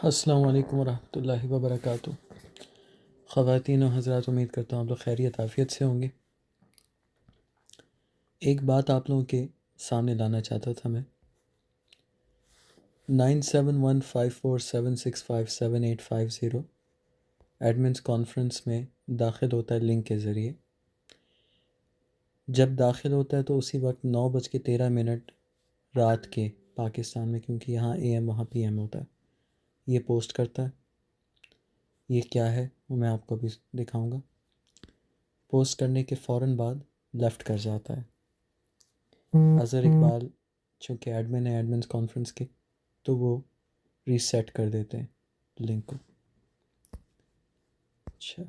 السلام علیکم ورحمۃ اللہ وبرکاتہ۔ خواتین و حضرات، امید کرتا ہوں آپ لوگ خیریت عافیت سے ہوں گے۔ ایک بات آپ لوگوں کے سامنے لانا چاہتا تھا میں۔ 971547657850 ایڈمنس کانفرنس میں داخل ہوتا ہے لنک کے ذریعے۔ جب داخل ہوتا ہے تو اسی وقت 9:13 رات کے پاکستان میں، کیونکہ یہاں اے ایم وہاں پی ایم ہوتا ہے، یہ پوسٹ کرتا ہے۔ یہ کیا ہے وہ میں آپ کو بھی دکھاؤں گا۔ پوسٹ کرنے کے فوراً بعد لیفٹ کر جاتا ہے۔ اظہر اقبال چونکہ ایڈمن ہے ایڈمنس کانفرنس کے، تو وہ ریسیٹ کر دیتے ہیں لنک کو۔ اچھا،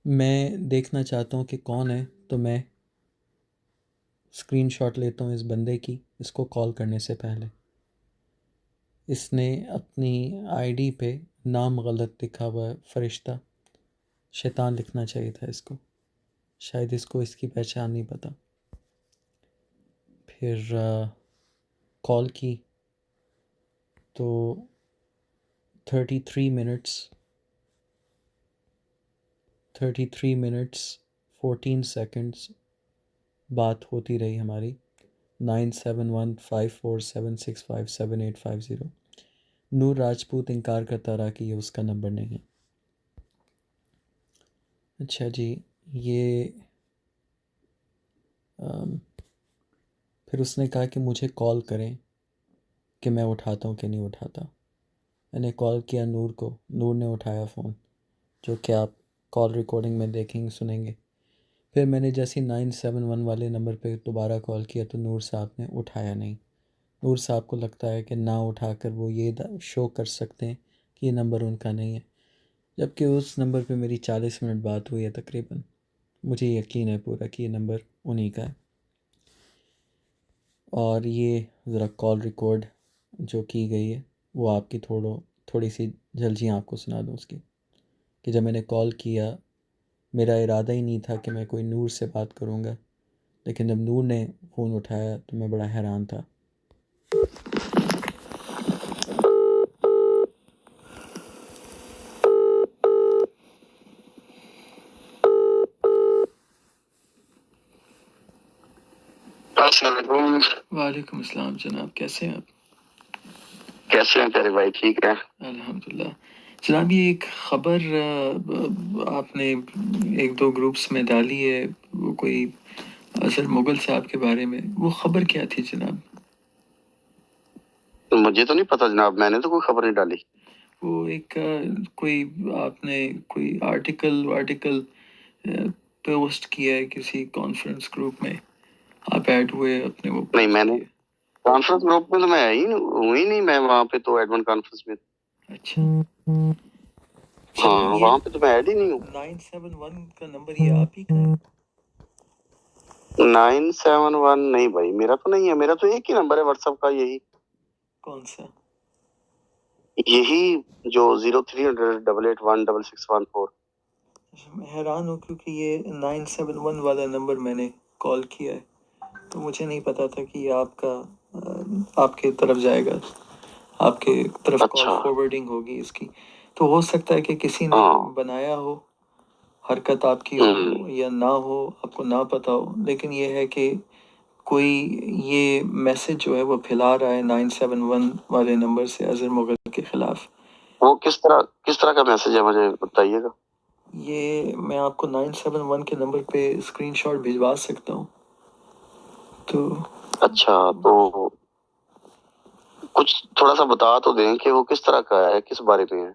میں دیکھنا چاہتا ہوں کہ کون ہے، تو میں اسکرین شاٹ لیتا ہوں اس بندے کی، اس کو کال کرنے سے پہلے۔ اس نے اپنی آئی ڈی پہ نام غلط لکھا ہوا ہے، فرشتہ شیطان لکھنا چاہیے تھا اس کو، شاید اس کو اس کی پہچان نہیں پتہ۔ پھر کال کی تو 33 منٹس 14 سیکنڈس بات ہوتی رہی ہماری۔ 971547657850۔ نور راجپوت انکار کرتا رہا کہ یہ اس کا نمبر نہیں ہے۔ اچھا جی، یہ پھر اس نے کہا کہ مجھے کال کریں کہ میں اٹھاتا ہوں کہ نہیں اٹھاتا۔ میں نے کال کیا نور کو، نور نے اٹھایا فون، جو کہ آپ کال ریکارڈنگ میں دیکھیں گے، سنیں گے۔ پھر میں نے جیسے 971 والے نمبر پہ دوبارہ کال کیا تو نور صاحب نے اٹھایا نہیں۔ نور صاحب کو لگتا ہے کہ نہ اٹھا کر وہ یہ شو کر سکتے ہیں کہ یہ نمبر ان کا نہیں ہے، جبکہ اس نمبر پہ میری 40 منٹ بات ہوئی ہے تقریباً۔ مجھے یقین ہے پورا کہ یہ نمبر انہی کا ہے۔ اور یہ ذرا کال ریکارڈ جو کی گئی ہے وہ آپ کی تھوڑی سی جھلجیاں آپ کو سنا دوں اس کی، کہ جب میں نے کال کیا میرا ارادہ ہی نہیں تھا کہ میں کوئی نور سے بات کروں گا، لیکن جب نور نے فون اٹھایا تو میں بڑا حیران تھا۔ السلام علیکم۔ وعلیکم السلام جناب، کیسے ہیں آپ؟ کیسے ہیں تیرے بھائی؟ ٹھیک ہے الحمدللہ۔ جناب یہ ایک خبر آپ نے ایک دو گروپس میں ڈالی ہے، وہ کوئی اظہر مغل صاحب کے بارے میں، وہ خبر کیا تھی جناب؟ مجھے تو نہیں پتہ جناب، میں نے تو کوئی خبر نہیں ڈالی۔ وہ ایک کوئی آپ نے کوئی آرٹیکل پوسٹ کیا ہے کسی کانفرنس گروپ میں، آپ ایڈ ہوئے اپنے وہ؟ نہیں، میں نے کانفرنس گروپ میں تو میں ہوں ہی نہیں، میں وہاں پہ تو ایڈمن کانفرنس میں۔ اچھا ہاں، وہاں پہ تو میں ایڈ ہی نہیں ہوں۔ 971 کا نمبر یہ آپ ہی کا ہے؟ 971 نہیں بھائی، میرا تو نہیں ہے، میرا تو ایک ہی نمبر ہے واٹس ایپ کا، یہی۔ کون سا؟ یہی جو 0300881614۔ میں حیران ہوں کیونکہ یہ 971 والا نمبر میں نے کال کیا ہے، تو مجھے نہیں پتا تھا کہ یہ آپ کے طرف جائے گا، آپ کے طرف کال فارورڈنگ ہوگی اس کی۔ تو ہو سکتا ہے کہ کسی نے بنایا ہو، حرکت آپ کی ہو یا نہ ہو، آپ کو نہ پتا ہو، لیکن یہ ہے کہ کوئی یہ میسج جو ہے وہ پھیلا رہا ہے 971 والے نمبر سے اظہر مغل کے خلاف۔ وہ کس طرح کا میسج ہے مجھے بتائیے گا۔ یہ میں آپ کو 971 کے نمبر پہ اسکرین شاٹ بھجوا سکتا ہوں۔ تو اچھا، تو کچھ تھوڑا سا بتا تو دیں کہ وہ کس طرح کا ہے، کس بارے میں ہے۔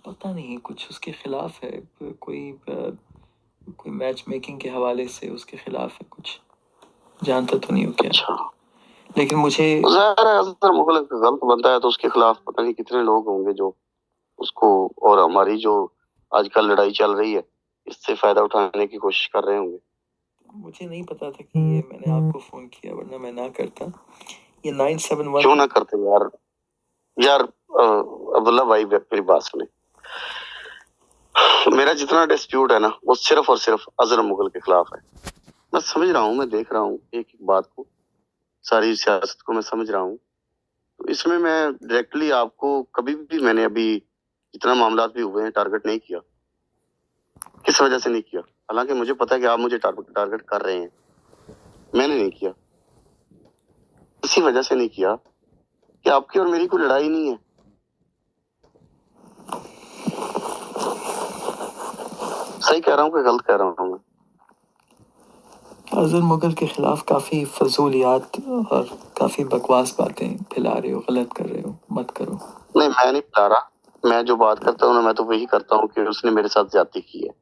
پتہ نہیں، کچھ اس کے خلاف ہے، کوئی میچ میکنگ کے حوالے سے اس کے خلاف ہے، کچھ جانتا تو نہیں ہوں کیا۔ اچھا، لیکن مجھے ظاہر ہے اظہر مغل غلط بنتا ہے تو اس کے خلاف پتہ نہیں کتنے لوگ ہوں گے جو اس کو، اور ہماری جو آج کل لڑائی چل رہی ہے اس سے فائدہ اٹھانے کی کوشش کر رہے ہوں گے۔ مجھے نہیں پتا تھا کہ یہ میں نے آپ کو فون کیا، ورنہ میں نہ کرتا۔ یہ 971 کیوں نہ کرتے یار عبداللہ بھائی میری بات سنیں، میرا جتنا ڈسپیوٹ ہے نا وہ صرف اور صرف اظہر مغل کے خلاف ہے۔ میں سمجھ رہا ہوں، میں دیکھ رہا ہوں ایک ایک بات کو، ساری سیاست کو میں سمجھ رہا ہوں۔ اس میں میں ڈائریکٹلی آپ کو کبھی بھی میں نے ابھی جتنا معاملات بھی ہوئے ہیں ٹارگٹ نہیں کیا. کس وجہ سے نہیں کیا؟ حالانکہ مجھے پتا ہے کہ آپ مجھے ٹارگٹ کر رہے ہیں. میں نے نہیں کیا. اسی وجہ سے نہیں کیا کہ آپ کی اور میری کوئی لڑائی نہیں ہے. صحیح کہہ رہا ہوں کہ غلط کہہ رہا ہوں میں؟ اظہر مغل کے خلاف کافی فضولیات اور کافی بکواس باتیں پھیلا رہے ہو، غلط کر رہے ہو، مت کرو. نہیں، میں نہیں پھیلا رہا. میں جو بات کرتا ہوں نا، میں تو وہی کرتا ہوں کہ اس نے میرے ساتھ زیادتی کی ہے.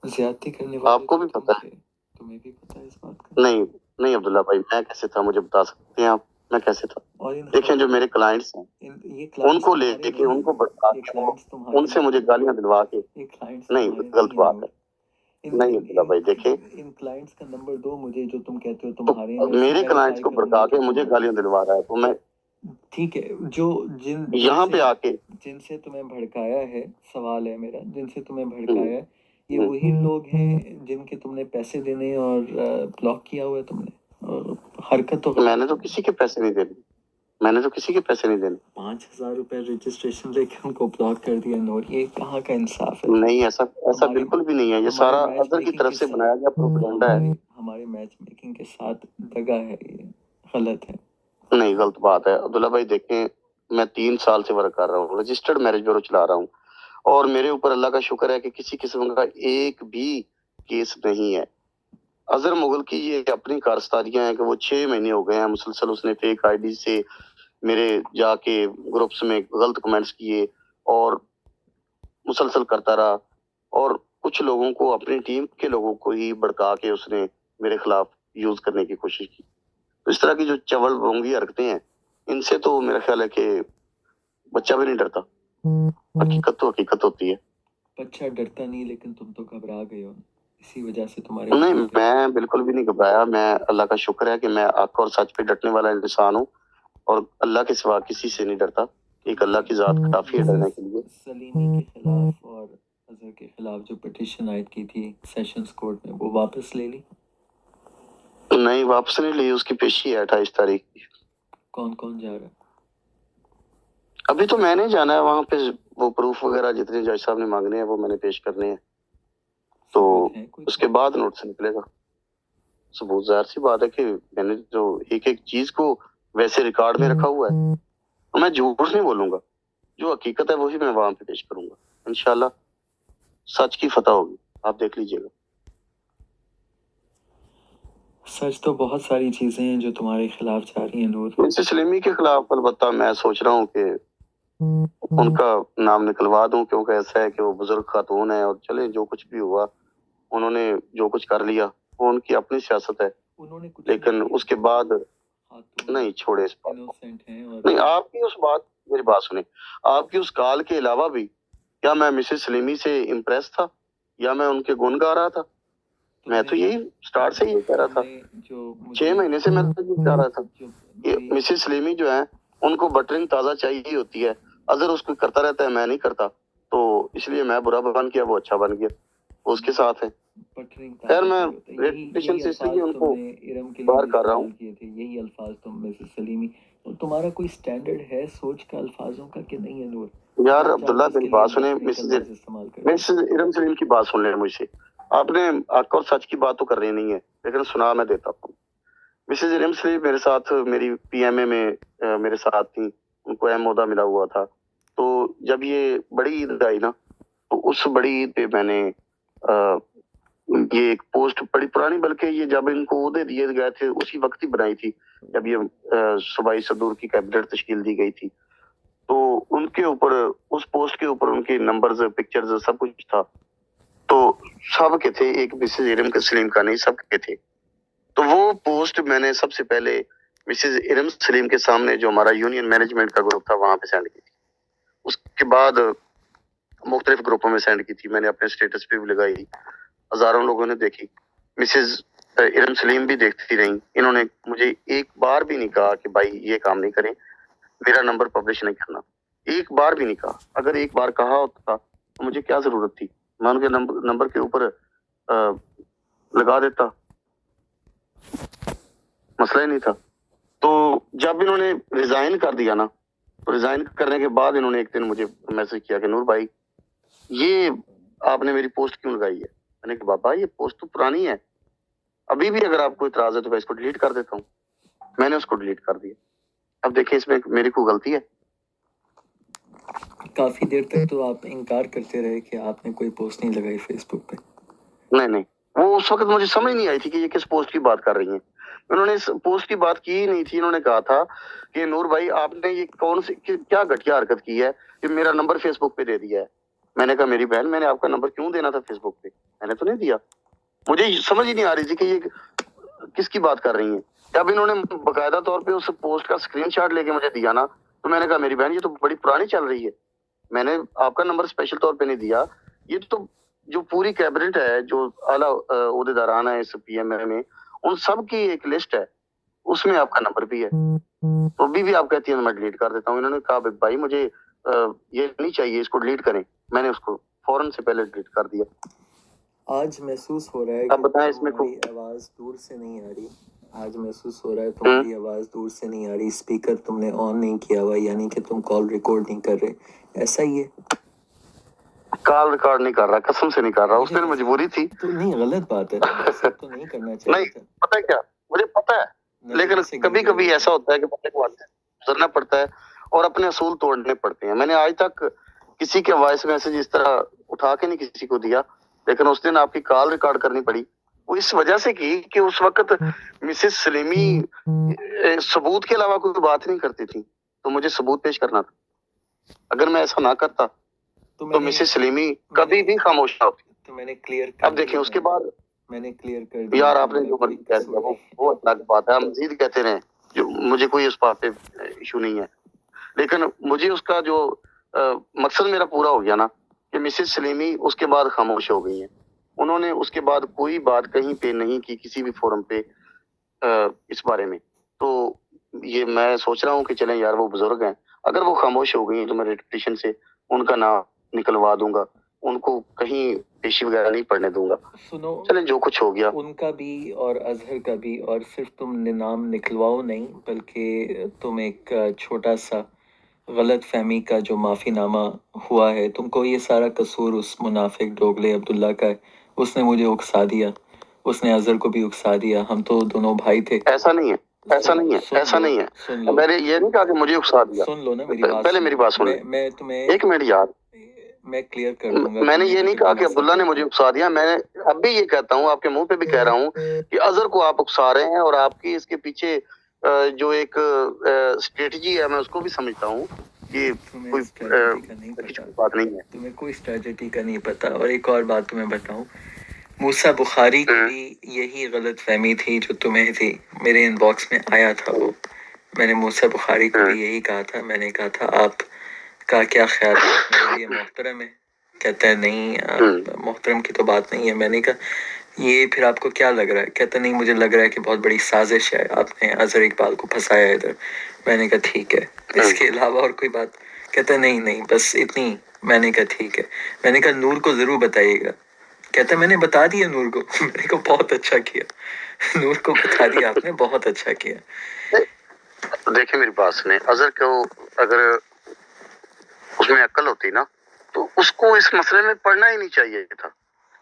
زیادتی کرنے والے آپ کو بھی پتا ہے. تمہیں بھی پتا ہے اس بات کا. نہیں عبداللہ بھائی، میں کیسے تھا مجھے بتا سکتے ہیں آپ؟ میں کیسے تھا؟ دیکھیں جو میرے کلائنٹس ہیں ان کو لے کے ان کو بتا کے ان سے مجھے گالیاں دلوا کے. نہیں، غلط بات ہے. نہیں عبداللہ بھائی دیکھیں، ان کلائنٹس کا نمبر دو مجھے جو تم کہتے ہو تمہارے ہیں. میرے کلائنٹس کو بھڑکا کے مجھے گالیاں دلوا رہا ہے تو میں ٹھیک ہے. جو یہاں پہ آ کے جن سے تمہیں بھڑکایا ہے، سوال ہے میرا، جن سے تمہیں بھڑکایا ہے یہ وہی لوگ ہیں جن کے تم نے پیسے دینے اور بلاک کیا ہوا ہے تم نے. اور حرکت تو میں نے تو کسی کے پیسے نہیں دینے. 5,000 روپے رجسٹریشن لے کے ان کو بلاک کر دیا. نور یہ کہاں کا انصاف ہے؟ نہیں، ایسا بالکل بھی نہیں ہے. یہ سارا اظہر کی طرف سے بنایا گیا پروپیگنڈا ہے. ہمارے میچ میکنگ کے ساتھ دگا ہے، یہ غلط ہے. نہیں، غلط بات ہے عبداللہ بھائی. دیکھیں میں 3 سال سے ورک کر رہا ہوں، رجسٹرڈ میرج بیورو چلا رہا ہوں، اور میرے اوپر اللہ کا شکر ہے کہ کسی قسم کا ایک بھی کیس نہیں ہے. اظہر مغل کی یہ اپنی کارستاریاں ہیں کہ وہ 6 مہینے ہو گئے ہیں مسلسل اس نے فیک آئی ڈی سے میرے جا کے گروپس میں غلط کمنٹس کیے اور مسلسل کرتا رہا، اور کچھ لوگوں کو اپنی ٹیم کے لوگوں کو ہی بھڑکا کے اس نے میرے خلاف یوز کرنے کی کوشش کی. تو اس طرح کی جو چول رونگی حرکتیں ہیں ان سے تو میرا خیال ہے کہ بچہ بھی نہیں ڈرتا. حقیقت تو حقیقت ہوتی ہے. بچہ ڈرتا نہیں، لیکن تم تو گھبرا گئے ہو، اسی وجہ سے تمہارے. نہیں، میں بالکل بھی نہیں گھبرایا. میں اللہ کا شکر ہے کہ میں حق اور سچ پہ ڈٹنے والا انسان ہوں، اور اللہ کے سوا کسی سے نہیں ڈرتا. ایک اللہ کی ذات کافی ہے ڈرنے کے لیے. سلیمی کے خلاف اور اظہر کے خلاف جو پٹیشن عائد کی تھی سیشنز کورٹ میں، وہ واپس لے لی؟ نہیں، واپس نہیں لی. اس کی پیشی ہے 28 تاریخ کی. کون کون جا رہا ہے؟ ابھی تو میں نہیں جانا ہے وہاں پہ. وہ پروف وغیرہ جتنے جج صاحب نے مانگنے ہیں وہ میں نے پیش کرنے ہیں، تو اس کے بعد نوٹس نکلے گا. ثبوت ظاہر سی بات ہے کہ میں نے جو ایک چیز کو ویسے ریکارڈ میں رکھا ہوا ہے، میں جھوٹ نہیں بولوں گا. جو حقیقت ہے وہی میں وہاں پہ پیش کروں گا. انشاءاللہ سچ کی فتح ہوگی. آپ دیکھ لیجئے گا. سچ تو بہت ساری چیزیں ہیں جو تمہارے خلاف جا رہی ہیں نور. مسز سلیمی کے خلاف البتہ میں سوچ رہا ہوں کہ ان کا نام نکلوا دوں، کیونکہ ایسا ہے کہ وہ بزرگ خاتون ہے، اور چلے جو کچھ بھی ہوا انہوں نے جو کچھ کر لیا وہ ان کی اپنی سیاست ہے. لیکن اس کے بعد نہیں چھوڑے اس بات کو. نہیں، آپ کی اس بات میری بات سنیں. آپ کی اس کال کے علاوہ بھی کیا میں مسز سلیمی سے امپریس تھا یا میں ان کے گن گا رہا تھا؟ میں تو یہی سٹارٹ سے یہ کہہ رہا تھا. 6 مہینے سے میں تو یہ کہہ رہا تھا کہ مسز سلیمی جو ہیں ان کو بٹرنگ تازہ چاہیے ہوتی ہے. اگر اس کو کرتا رہتا ہے میں نہیں کرتا، تو اس لیے میں برا بن گیا، وہ اچھا بن گیا، وہ اس کے ساتھ ہے. خیر میں ریپوٹیشن سے اس لیے ان کو باہر کر رہا ہوں. یہی الفاظ تم مسز سلیمی، تمہارا کوئی سٹینڈرڈ ہے سوچ کا الفاظوں کا کہ نہیں ہے نور؟ یار عبداللہ میری بات سنیں. مسز ارم سلیم کی بات سن لیں مجھ سے. آپ نے حق اور سچ کی بات تو کر رہی نہیں ہے، لیکن سنا میں دیتا ہوں. مسز ارم سلیم میرے ساتھ میری پی ایم اے میں میرے ساتھ تھیں. ان کو اہم عہدہ ملا ہوا تھا. تو جب یہ بڑی عید آئی نا، تو اس بڑی عید پہ میں نے یہ ایک پوسٹ بڑی پرانی، بلکہ یہ جب ان کو عہدے دیے گئے تھے اسی وقت ہی بنائی تھی جب یہ صوبائی صدور کی کیبنٹ تشکیل دی گئی تھی. تو ان کے اوپر اس پوسٹ کے اوپر ان کے نمبرز، پکچرز سب کچھ تھا. تو سب کے تھے، ایک مسز ارم سلیم کا نہیں، سب کے تھے. تو وہ پوسٹ میں نے سب سے پہلے مسز ارم سلیم کے سامنے جو ہمارا یونین مینجمنٹ کا گروپ تھا وہاں پہ سینڈ کی تھی. اس کے بعد مختلف گروپوں میں سینڈ کی تھی. میں نے اپنے سٹیٹس پہ بھی لگائی، ہزاروں لوگوں نے دیکھی. مسز ارم سلیم بھی دیکھتی رہیں. انہوں نے مجھے ایک بار بھی نہیں کہا کہ بھائی یہ کام نہیں کریں، میرا نمبر پبلش نہیں کرنا. ایک بار بھی نہیں کہا. اگر ایک بار کہا ہوتا تو مجھے کیا ضرورت تھی؟ میں ان کے نمبر کے اوپر لگا دیتا، مسئلہ ہی نہیں تھا. تو جب انہوں نے ریزائن کر دیا نا، تو ریزائن کرنے کے بعد انہوں نے ایک دن مجھے میسج کیا کہ نور بھائی یہ آپ نے میری پوسٹ کیوں لگائی ہے؟ میں نے کہا بابا یہ پوسٹ تو پرانی ہے، ابھی بھی اگر آپ کو اعتراض ہے تو میں اس کو ڈیلیٹ کر دیتا ہوں. میں نے اس کو ڈیلیٹ کر دیا. اب دیکھیں اس میں میری کوئی غلطی ہے؟ کافی دیر تک تو آپ انکار کرتے رہے کہ آپ نے کوئی پوسٹ نہیں لگائی فیس بک پہ. نہیں وہ اس وقت مجھے سمجھ نہیں آئی تھی کہ یہ کس پوسٹ کی بات کر رہی ہیں. انہوں نے اس پوسٹ کی بات کی ہی نہیں تھی. انہوں نے کہا تھا کہ نور بھائی آپ نے یہ کون سی کیا گھٹیا حرکت کی ہے کہ میرا نمبر فیس بک پہ دے دیا ہے. میں نے کہا میری بہن میں نے آپ کا نمبر کیوں دینا تھا فیس بک پہ؟ میں نے تو نہیں دیا. مجھے سمجھ ہی نہیں آ رہی تھی کہ یہ کس کی بات کر رہی ہیں. جب انہوں نے باقاعدہ طور پہ اس پوسٹ کا اسکرین شاٹ لے کے مجھے دیا نا، تو میں نے کہا میری بہن یہ تو بڑی پرانی چل رہی ہے. میں نے آپ کا نمبر اسپیشل طور پہ نہیں دیا. یہ تو جو پوری کیبنٹ ہے، جو اعلیٰ عہدیداران ہے اس پی ایم اے میں، ان سب کی ایک لسٹ ہے، اس میں آپ کا نمبر بھی ہے. تو ابھی بھی آپ کہتی ہیں میں ڈیلیٹ کر دیتا ہوں. انہوں نے کہا بھائی مجھے یہ نہیں چاہیے، اس کو ڈیلیٹ کریں. میں نے اس کو فوراً سے پہلے ڈیلیٹ کر دیا. آج محسوس ہو رہا ہے اب کہ بتائیں اس میں تمہاری آواز دور سے نہیں آ رہی. آج محسوس ہو رہا ہے تمہاری آواز دور سے نہیں آ رہی. اسپیکر تم نے آن نہیں کیا ہوا، یعنی کہ تم کال ریکارڈ نہیں کر رہے. ایسا ہی ہے؟ کال ریکارڈ نہیں کر رہا، قسم سے نہیں کر رہا. اس دن مجبوری تھی. تو نہیں، غلط بات ہے، ایسا تو نہیں کرنا چاہیے نہیں تھا. پتہ کیا، مجھے پتہ ہے، لیکن کبھی کبھی ایسا ہوتا ہے کہ بندے کو گزرنا پڑتا ہے اور اپنے اصول توڑنے پڑتے ہیں. میں نے آج تک کسی کے وائس میسج اس طرح اٹھا کے نہیں کسی کو دیا، لیکن اس دن آپ کی کال ریکارڈ کرنی پڑی. وہ اس وجہ سے کی کہ اس وقت مسز سلیمی ثبوت کے علاوہ کوئی بات نہیں کرتی تھی، تو مجھے ثبوت پیش کرنا تھا. اگر میں ایسا نہ کرتا تو مسز سلیمی کبھی بھی خاموش نہ ہوتی. تو میں نے کلیئر اب دیکھیں اس کے بعد میں نے کلیئر کر دیا. یار آپ نے جو مرضی کہہ دیا وہ الگ بات ہے، ہم مزید کہتے رہیں، جو مجھے کوئی اس بات پہ ایشو نہیں ہے. لیکن مجھے اس کا جو مقصد میرا پورا ہو گیا نا کہ مسز سلیمی اس کے بعد خاموش ہو گئی ہیں. انہوں نے اس کے بعد کوئی بات کہیں پہ نہیں کی کسی بھی فورم پہ اس بارے میں. تو یہ میں سوچ رہا ہوں کہ چلیں یار وہ بزرگ ہیں، اگر وہ خاموش ہو گئی ہیں تو میں ریپٹیشن سے ان کا نام نکلوا دوں گا، ان کو کہیں پیشی وغیرہ نہیں پڑھنے دوں گا. سنو، چلیں جو کچھ ہو گیا ان کا بھی اور اظہر کا بھی، اور صرف تم نے نام نکلواؤ نہیں بلکہ تم ایک چھوٹا سا غلط فہمی کا جو معافی نامہ ہوا ہے، تم کو یہ سارا قصور اس منافق دوگلے عبداللہ کا ہے. اس نے مجھے اکسا دیا، اس نے اظہر کو بھی اکسا دیا. ہم تو دونوں بھائی تھے. ایسا نہیں ہے، ایسا نہیں ہے، ایسا نہیں ہے. سن لو، میں نے یہ نہیں کہا کہ مجھے اکسا دیا. سن لو نا میری بات. پہلے میری بات سن لیں. میں تمہیں ایک منٹ یار، میں کلیئر کر دوں گا. میں نے یہ نہیں کہا کہ عبداللہ نے مجھے اکسا دیا. میں نے اب بھی یہ کہتا ہوں، آپ کے منہ پہ بھی کہہ رہا ہوں کہ اظہر کو آپ اکسا رہے ہیں، اور آپ کی اس کے پیچھے جو ایک اسٹریٹجی ہے میں اس کو بھی سمجھتا ہوں کہ کوئی بات نہیں ہے. تمہیں کوئی اسٹریٹجی کا نہیں پتا. اور ایک اور بات تمہیں بتاؤں، موسیٰ بخاری کی بھی یہی غلط فہمی تھی جو تمہیں تھی. میرے ان باکس میں آیا تھا وہ، میں نے موسیٰ بخاری کو بھی یہی کہا تھا. میں نے کہا تھا آپ کا کیا خیال ہے، میرے لیے محترم ہے؟ کہتا ہے نہیں محترم کی تو بات نہیں ہے. میں نے کہا یہ پھر آپ کو کیا لگ رہا ہے؟ کہتا نہیں مجھے لگ رہا ہے کہ بہت بڑی سازش ہے، آپ نے اظہر اقبال کو پھنسایا ہے ادھر. میں نے کہا ٹھیک ہے، اس کے علاوہ اور کوئی بات؟ کہتا نہیں بس اتنی. میں نے کہا ٹھیک ہے. میں نے کہا نور کو ضرور بتائیے گا. کہتا میں نے بتا دیا نور کو. میں نے کہا بہت اچھا کیا، نور کو بتا دیا آپ نے، بہت اچھا کیا. دیکھیں میری بات سنیں، اظہر کو اگر اس میں عقل ہوتی نا تو اس کو اس مسئلے میں پڑھنا ہی نہیں چاہیے تھا.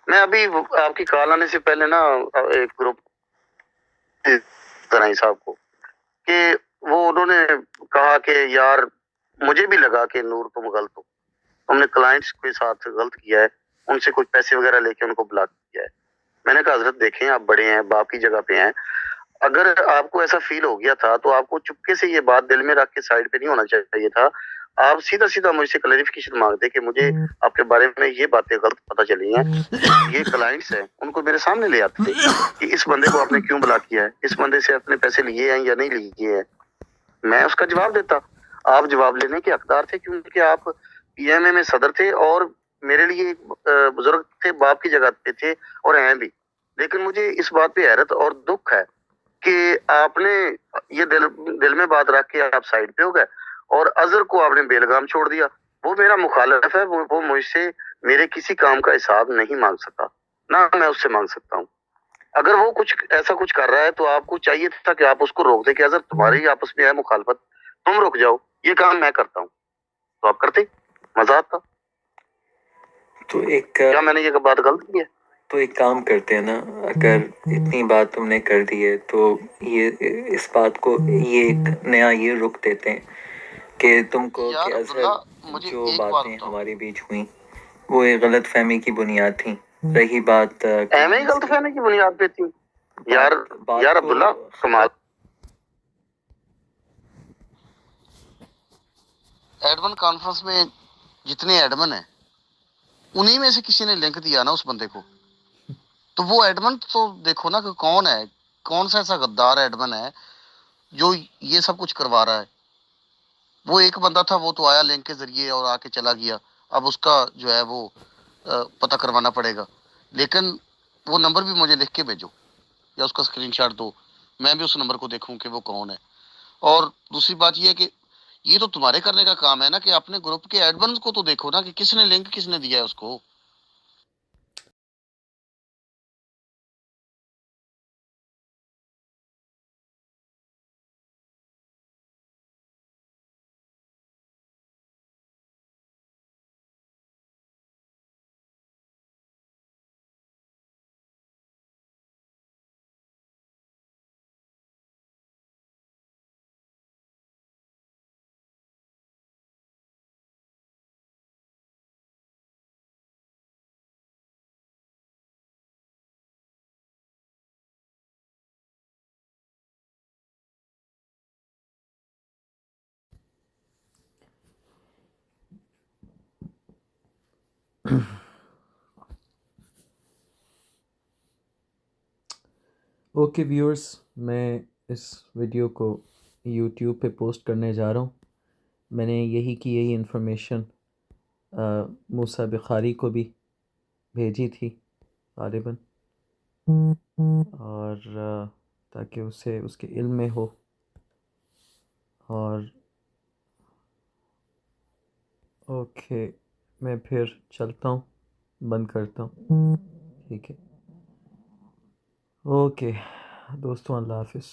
میں ابھی آپ کی کال آنے سے پہلے نا ایک گروپ صاحب کو کہ وہ انہوں نے کہا کہ یار مجھے بھی لگا کہ نور تم غلط ہو، تم نے کلائنٹس کے ساتھ غلط کیا ہے، ان سے کچھ پیسے وغیرہ لے کے ان کو بلاک کیا ہے. میں نے کہا حضرت دیکھیں آپ بڑے ہیں، باپ کی جگہ پہ ہیں، اگر آپ کو ایسا فیل ہو گیا تھا تو آپ کو چپکے سے یہ بات دل میں رکھ کے سائڈ پہ نہیں ہونا چاہیے تھا. آپ سیدھا مجھ سے کلیریفیکیشن مانگتے کہ مجھے آپ کے بارے میں یہ باتیں غلط پتہ چلی ہیں. یہ کلائنٹس ہیں، ان کو میرے سامنے لے آتے تھے کہ اس بندے کو آپ نے کیوں بلاک کیا ہے، اس بندے سے اپنے پیسے لیے ہیں یا نہیں لیے ہیں. میں اس کا جواب دیتا. آپ جواب لینے کے حقدار تھے کیونکہ آپ پی ایم اے میں صدر تھے اور میرے لیے ایک بزرگ تھے، باپ کی جگہ پہ تھے اور ہیں بھی. لیکن مجھے اس بات پہ حیرت اور دکھ ہے کہ آپ نے یہ دل میں بات رکھ کے آپ سائڈ پہ ہو گئے اور اظہر کو آپ نے بے لگام چھوڑ دیا. وہ میرا مخالف ہے، وہ مجھ سے میرے کسی کام کا حساب نہیں مانگ سکتا، نہ میں اس سے مانگ سکتا ہوں. اگر وہ کچھ ایسا کچھ کر رہا ہے تو آپ کو چاہیے تھا کہ آپ اس کو روک دیں کہ اگر تمہارے ہی آپس میں ہے مخالفت، تم رک جاؤ، یہ کام میں کرتا ہوں، تو آپ کرتے، مزہ آتا. تو ایک کیا میں نے یہ بات غلط کی ہے؟ تو ایک کام کرتے ہیں نا، اگر اتنی بات تم نے کر دی ہے تو یہ اس بات کو یہ ایک نیا یہ رخ دیتے ہیں کہ تم کو کہ اظہر جو باتیں ہمارے بیچ ہوئیں وہ ایک غلط فہمی کی بنیاد تھیں. رہی بات ایویں ہی غلط فہمی کی بنیاد پہ تھی. یار عبداللہ کمال. ایڈمن کانفرنس میں جتنے ایڈمن ہیں انہی میں سے کسی نے لنک دیا نا اس بندے کو، تو وہ ایڈمن تو دیکھو نا کہ کون ہے، کون سا ایسا غدار ایڈمن ہے جو یہ سب کچھ کروا رہا ہے. وہ ایک بندہ تھا، وہ تو آیا لنک کے ذریعے اور آ کے چلا گیا. اب اس کا جو ہے وہ پتہ کروانا پڑے گا. لیکن وہ نمبر بھی مجھے لکھ کے بھیجو یا اس کا اسکرین شاٹ دو، میں بھی اس نمبر کو دیکھوں کہ وہ کون ہے. اور دوسری بات یہ ہے کہ یہ تو تمہارے کرنے کا کام ہے نا کہ اپنے گروپ کے ایڈمنز کو تو دیکھو نا کہ کس نے لنک کس نے دیا ہے اس کو. اوکے ویورز، میں اس ویڈیو کو یوٹیوب پہ پوسٹ کرنے جا رہا ہوں. میں نے یہی انفارمیشن موسیٰ بخاری کو بھی بھیجی تھی غالباً، اور تاکہ اسے اس کے علم میں ہو. اور اوکے، میں پھر چلتا ہوں، بند کرتا ہوں. ٹھیک ہے، اوکے دوستوں، اللہ حافظ.